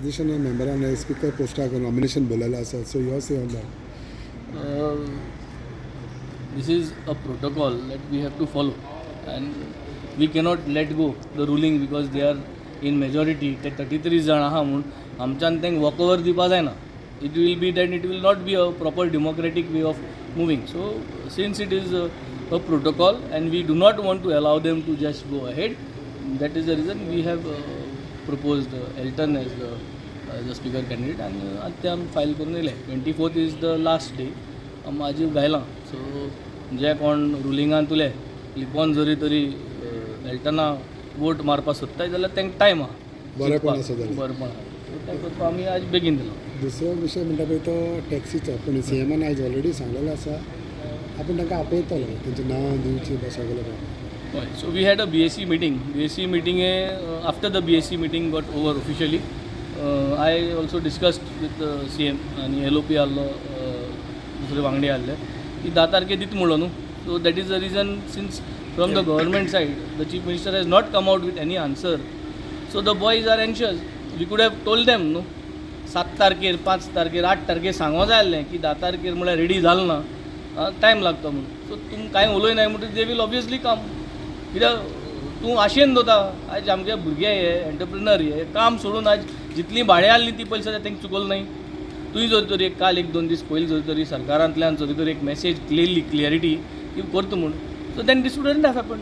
Opposition मेंबरान speaker पोस्टाक nomination बोललेलें आसा, so your say on that. This is a protocol that we have to follow, and we cannot let go the ruling because they are in majority. ते 33 जाण आहा म्हूण आमच्यान तांकां walkover दिवपा जायना. It will be that it will not be a proper democratic way of moving. So since it is a protocol and we do not want to allow them to just go ahead, that is the reason we have proposed Elton as the speaker candidate, and आतां आमी file करून येयले. 24th is the last day. माझी घायलां. So जे कोण रुलिंगान तुले लिपोन जरी तरी एल्टना वोट मारपा सोदताय जाल्यार तांकां टायम आहा. बरेपण आसा जाल्यार. बरेपण आहा. सो तें करपाक आमी आज बेगीन दिलो. दुसरो विशय म्हणटा पळय तो टॅक्सीचो, पूण सीएमान आयज ऑलरेडी सांगलेलो आसा आपूण तांकां आपयतलो तेंचें नांव दिवची सगळें. हय. So we had a BSc meeting. BSc meeting after the BSc meeting got over officially. I also discussed with CM आनी LOP आहलो, दुसरे वांगडी आहले की 10 तारखेर दिता म्हणलो न्हू. So that is the reason since from the government side the chief minister has not come out with any answer. So the boys are anxious. We could have told them न्हू 7 तारखेर 5 तारखेर 8 तारखेर सांगो जाय आसलें की 10 तारखेर म्हळ्यार रेडी जालो ना, टायम लागता म्हणून. सो तुमकां कांय उलयनाय म्हणटकीर दे वील ऑब्वियसली कम. कित्याक तूं आशेन दोता आयज आमगे भुरगे हे एंटरप्रिनर हे काम सोडून आयज जितलीं भाड्या आसलीं ती पयलीं सद्या तांकां चुकल न्हय. तुवें जरी तरी एक काल 1-2 दीस पयलीं जरी तरी सरकारांतल्यान जरी तरी एक मॅसेज क्लियरिटी की करता म्हूण. So then this wouldn't have happen.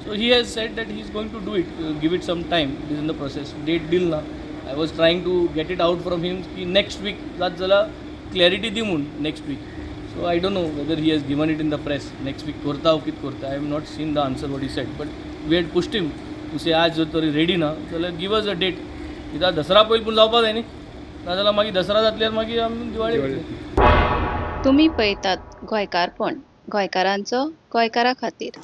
So he has said that he is going to do it, give it some time. It is in the process. Date दिल ना. I was trying to get it out from him की next week जात जाल्यार clarity दी म्हूण next week. So I don't know whether he has given it in the press next week करता कितें करता. I have not seen the answer what he said, but we had pushed him to say आज जर तरी ready ना जाल्यार give us a date. कित्याक दसरा पयलीं पूण जावपा जाय न्ही. नाजाल्यार मागीर दसरा जातल्यार मागीर आमी दिवाळी. तुम्ही पळयतात गोंयकारपण, गोंयकारांचो गोंयकारा खातीर.